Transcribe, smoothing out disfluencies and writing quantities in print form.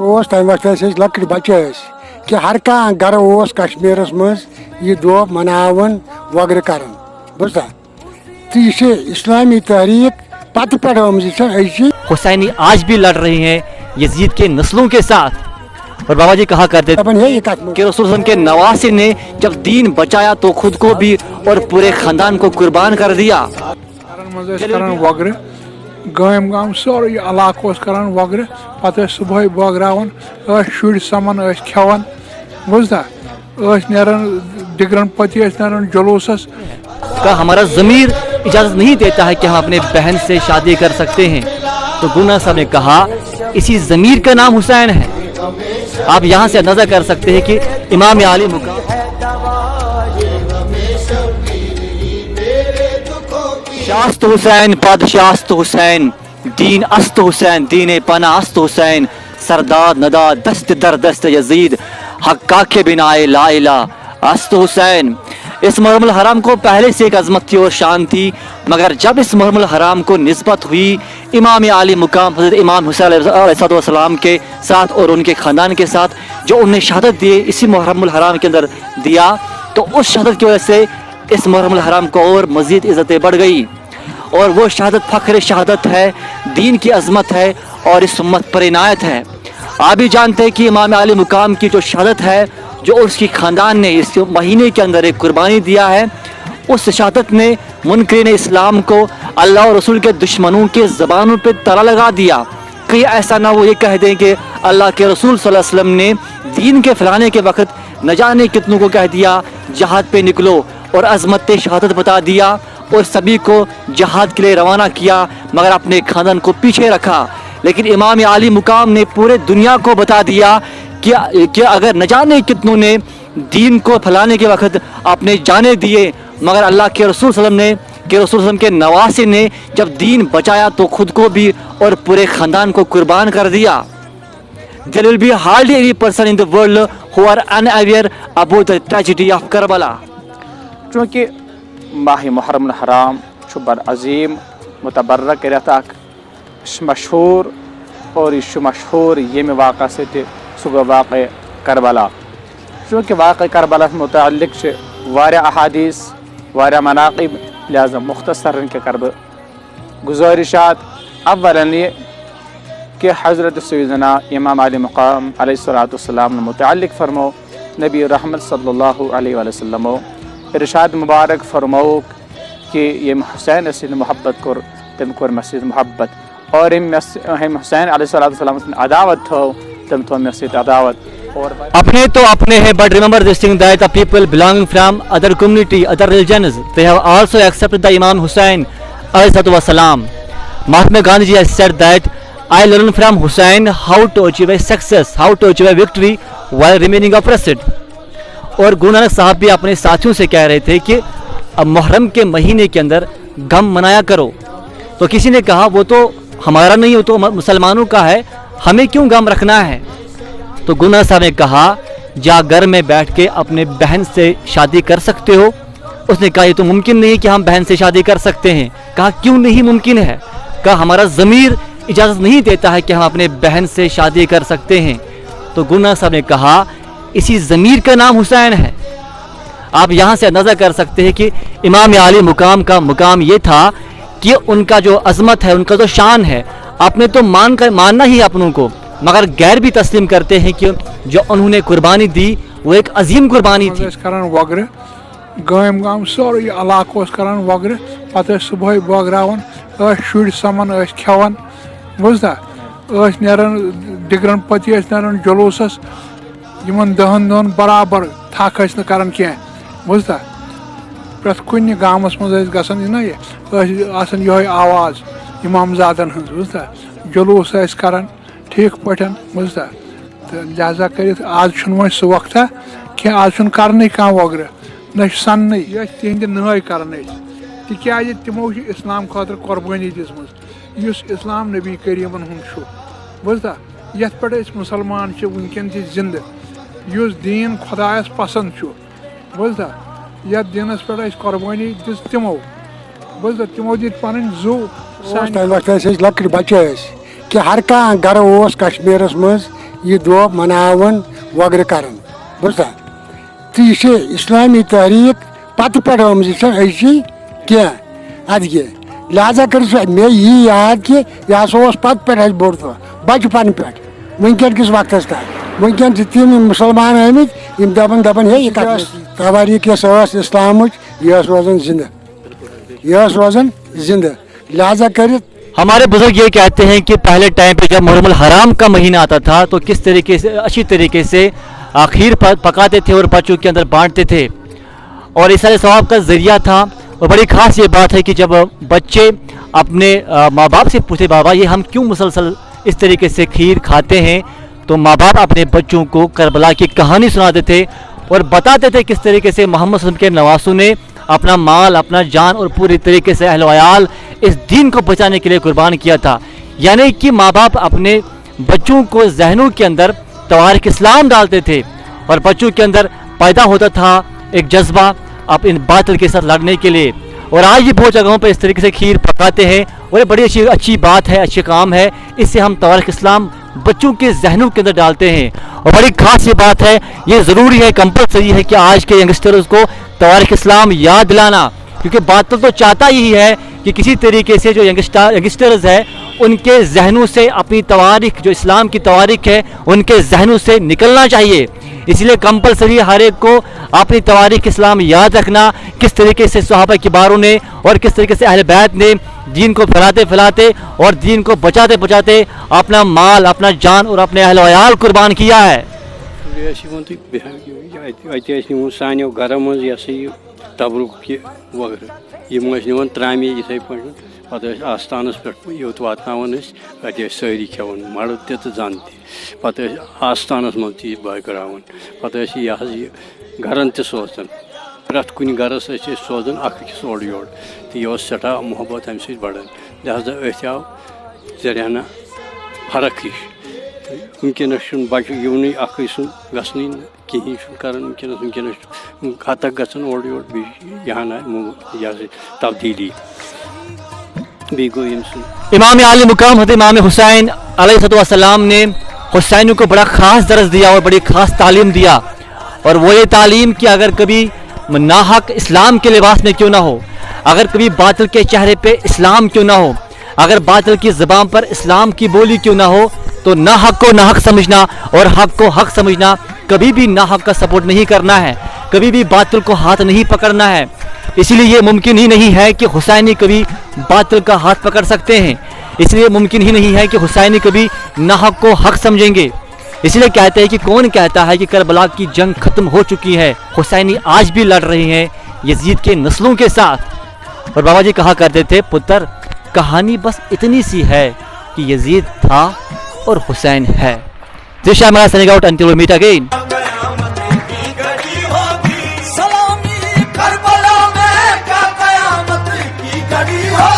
वक्त तम वक्त लकट बच्चे कि हर कह गर कश्मीर मज यह दह मनावन वगर कर बुझा तो यह इस्लामी तहरीक पत पे हुसैनी आज भी लड़ रही हैं यजीद के नस्लों के साथ। और बाबा जी कहा करते थे कि रसूल के नवासे ने जब दीन बचाया तो खुद को भी और पूरे खानदान को कुर्बान कर दिया। वगर गम गम सोरे इलाक वगर पे सुबह बगरान शुर समन खेवान बुझा डिगरन पति जुलूस का हमारा ज़मीर इजाज़त नहीं देता है कि हम अपने बहन से शादी कर सकते हैं। तो गुना साहब ने कहा इसी ज़मीर का नाम हुसैन है। आप यहाँ से अंदाज़ा कर सकते हैं कि इमाम आली मुकाम शास्त हुसैन पादशास्त हुसैन दीन अस्त हुसैन दीन पना अस्त हुसैन सरदार नदा दस्त दर दस्त यजीद हक्का के बिनाए ला इला अस्त हुसैन। इस मुहर्रम हराम को पहले से एक अजमत थी और शान थी, मगर जब इस मुहर्रम हराम को निस्बत हुई इमाम आली मुकाम हज़रत इमाम हुसैन अलैहिस्सलाम के साथ और उनके ख़ानदान के साथ जो उन्हें शहादत दिए इसी मुहर्रम हराम के अंदर दिया, तो उस शहादत की वजह से इस मुहर्रम हराम को और मज़ीद इज़्ज़तें बढ़ गई। और वो शहादत फ़ख्र शहादत है, दीन की अज़मत है और इस उम्मत पर इनायत है। आप भी जानते हैं कि इमाम आली मुकाम की जो शहादत है, जो उसकी ख़ानदान ने इस महीने के अंदर एक कुर्बानी दिया है, उस शहादत ने मुनकरीन इस्लाम को अल्लाह और रसूल के दुश्मनों के ज़बानों पे ताला लगा दिया। कहीं ऐसा ना वो ये कह दें कि अल्लाह के रसूल सल्लल्लाहु अलैहि वसल्लम ने दीन के फैलाने के वक्त न जाने कितनों को कह दिया जहाद पे निकलो और अज़मत शहादत बता दिया और सभी को जहाद के लिए रवाना किया, मगर अपने खानदान को पीछे रखा। लेकिन इमाम आली मुकाम ने पूरे दुनिया को बता दिया कि अगर न जाने कितनों ने दीन को फैलाने के वक्त अपने जाने दिए, मगर अल्लाह के रसूल सल्लम के नवासे ने जब दीन बचाया तो खुद को भी और पूरे ख़ानदान को कुर्बान कर दिया। There will be hardly any person in the world who are unaware about the tragedy of Karbala. चूँकि माह मुहर्रम हराम बड़ अजीम मुतबर्रक रहता मशहूर और यह मशहूर येम वाक़ा से सुबह वाक़ करबला। चूँकि वाक़ करबला मुतअल्लिक़ वारिया अहादीस वारिया मनाक़िब, लिहाजा मुख्तसर के करब गुज़ारिशात। अव्वलन ये कि हज़रत सैयदना इमाम आली मुक़ाम अलैहिस्सलाम ने मुतअल्लिक़ फरमो नबी रहमत सल्लल्लाहु अलैहि वसल्लम इरशाद मुबारक फरमो कि ये हुसैन से मोहब्बत कर तम कर मस्जिद मोहब्बत और हम हुसैन अलैहिस्सलाम से अदावत थो तम थो मस्जिद अदावत। और अपने तो अपने हैं, but remember this thing that the people belonging from other community, other religions, they have also accepted the Imam Hussein alayhi wasalam. Mahatma Gandhi ji has said that I learned from Hussein how to achieve a success, how to achieve a victory while remaining oppressed. और गुरु नानक साहब भी अपने साथियों से कह रहे थे कि अब मुहर्रम के महीने के अंदर गम मनाया करो। तो किसी ने कहा वो तो हमारा नहीं, हो तो मुसलमानों का है, हमें क्यों गम रखना है। तो गुरु नानक साहब ने कहा जा घर में बैठ के अपने बहन से शादी कर सकते हो। उसने कहा ये तो मुमकिन नहीं कि हम बहन से शादी कर सकते हैं। कहा क्यों नहीं मुमकिन है। कहा हमारा ज़मीर इजाज़त नहीं देता है कि हम अपने बहन से शादी कर सकते हैं। तो गुरु नानक साहब ने कहा इसी ज़मीर का नाम हुसैन है। आप यहाँ से अंदाज़ा कर सकते हैं कि इमाम आली मुकाम का मुकाम ये था कि उनका जो अज़मत है, उनका जो शान है, आपने तो मानना ही अपनों को, मगर गैर भी तस्लीम करते हैं कि जो उन्होंने कुर्बानी दी वो एक अजीम कुर्बानी थी। वगर गम गम सोरे इलाक वगर पे सुबह बगरान शुर समन खेवान बुझा डिगरन पति जुलूस इन दहन दहन बराबर थक न कह बुझा प्रत कुन गामस मज गसान ये आवाज़ इमामजादन हज बुझा जुलूस करान ठीक पन बुझा तो लिहाजा कर आज वो सह वक्ता कि आज कर कह वगर न सन यह तिहद नय कर तिज तमो इस्लाम खतर कुर्बानी दिस इस्लाम नबी करीमन हूँ बुझा ये पे मुसलमान वनकन जिंद दीन खुदायस पसंद बुझा ये दीनस पे कुर्बानी दिस तमो बुझा तमो दित पन जू तम वक्त लकट बच्चे कि हर कह गर कश्मीर मज یہ دہ مناون وغیرہ کران بوزا تو یہ اسلامی تحریک پتہ پہ آمز أزی کی اد یہ لہذا کر مے یہ یاد کہ یہ ہسا پتہ پہ بوڑ دہ بچہ پن پہ ونکین کس وقت تک ونکین تم مسلمان آمت دپان ہے یہ تواریخ یس اسلام یہ روزان زندہ یہ روزان زندہ لہذا کرت ہمارے بزرگ یہ کہتے ہیں کہ پہلے ٹائم پہ جب محرم الحرام کا مہینہ آتا تھا تو کس طریقے سے اچھی طریقے سے کھیر پکاتے تھے اور بچوں کے اندر بانٹتے تھے اور اس ثواب کا ذریعہ تھا. اور بڑی خاص یہ بات ہے کہ جب بچے اپنے ماں باپ سے پوچھتے بابا یہ ہم کیوں مسلسل اس طریقے سے کھیر کھاتے ہیں, تو ماں باپ اپنے بچوں کو کربلا کی کہانی سناتے تھے اور بتاتے تھے کس طریقے سے محمد صلی اللہ علیہ وسلم کے نواسوں نے اپنا مال اپنا جان اور پوری طریقے سے اہل و عیال اس دین کو بچانے کے لیے قربان کیا تھا. یعنی کہ ماں باپ اپنے بچوں کو ذہنوں کے اندر تواریخ اسلام ڈالتے تھے اور بچوں کے اندر پیدا ہوتا تھا ایک جذبہ اب ان باطل کے ساتھ لڑنے کے لیے. اور آج بھی بہت جگہوں پہ اس طریقے سے کھیر پکاتے ہیں اور یہ بڑی اچھی بات ہے, اچھے کام ہے. اس سے ہم تواریخ اسلام بچوں کے ذہنوں کے اندر ڈالتے ہیں اور بڑی خاص یہ بات ہے, یہ ضروری ہے کمپلسری ہے کہ آج کے ینگسٹرز کو تواریخ اسلام یاد دلانا, کیونکہ باطل تو چاہتا ہی ہے کہ کسی طریقے سے جو ینگسٹرز ہے ان کے ذہنوں سے اپنی تواریخ جو اسلام کی تواریخ ہے ان کے ذہنوں سے نکلنا چاہیے. اس لیے کمپلسری ہر ایک کو اپنی تواریخ اسلام یاد رکھنا, کس طریقے سے صحابہ کباروں نے اور کس طریقے سے اہل بیت نے دین کو پھیلاتے اور دین کو بچاتے اپنا مال اپنا جان اور اپنے اہل و عیال قربان کیا ہے. سانو گرو مز یہ تبرک وغیرہ ترامی اتھے پہ پتہ آستانس پہ یوت واتن ساری کھیون مرد تہ زن تہ پتہ آستانس من تی بٲگراوان پتہ یہ گرن تہ سوزان پرٛٮ۪تھ کُنہِ گرس سوزان اکھ أکِس اورٕ یور تہٕ یہِ اوس سٮ۪ٹھاہ محبت امہِ سۭتۍ بڑان. لہذا أتھۍ آو زریانہ فرق ہِش تہٕ وٕنکیٚنس چھُنہٕ بچہِ یِونٕے اکھ أکۍ سُنٛد گژھنٕے نہٕ کِہیٖنۍ چھُنہٕ کران وٕنکیٚنس خطک گژھان اورٕ یور بیٚیہِ یہِ ہنا یہِ تبدیٖلی بیٚیہِ گوٚو ییٚمہِ سُنٛد امام عالی مقام حضرت امام حسین علیہ السلام نے حسینوں کو بڑا خاص درس دیا اور بڑی خاص تعلیم دیا, اور وہ یہ تعلیم کہ اگر کبھی ناحق اسلام کے لباس میں کیوں نہ ہو, اگر کبھی باطل کے چہرے پہ اسلام کیوں نہ ہو, اگر باطل کی زبان پر اسلام کی بولی کیوں نہ ہو, تو ناحق کو ناحق سمجھنا اور حق کو حق سمجھنا, کبھی بھی ناحق کا سپورٹ نہیں کرنا ہے, کبھی بھی باطل کو ہاتھ نہیں پکڑنا ہے. اسی لیے یہ ممکن ہی نہیں ہے کہ حسینی کبھی باطل کا ہاتھ پکڑ سکتے ہیں, اس لیے ممکن ہی نہیں ہے کہ حسینی کبھی ناحق کو حق سمجھیں گے. اس لیے کہتے ہیں کہ کون کہتا ہے کہ کربلا کی جنگ ختم ہو چکی ہے, حسینی آج بھی لڑ رہے ہیں یزید کے نسلوں کے ساتھ. اور بابا جی کہا کرتے تھے پتر کہانی بس اتنی سی ہے کہ یزید تھا اور حسین ہے. This time I'm signing out until we meet again. سلامی کربلا میں کیا قیامت کی گھڑی ہو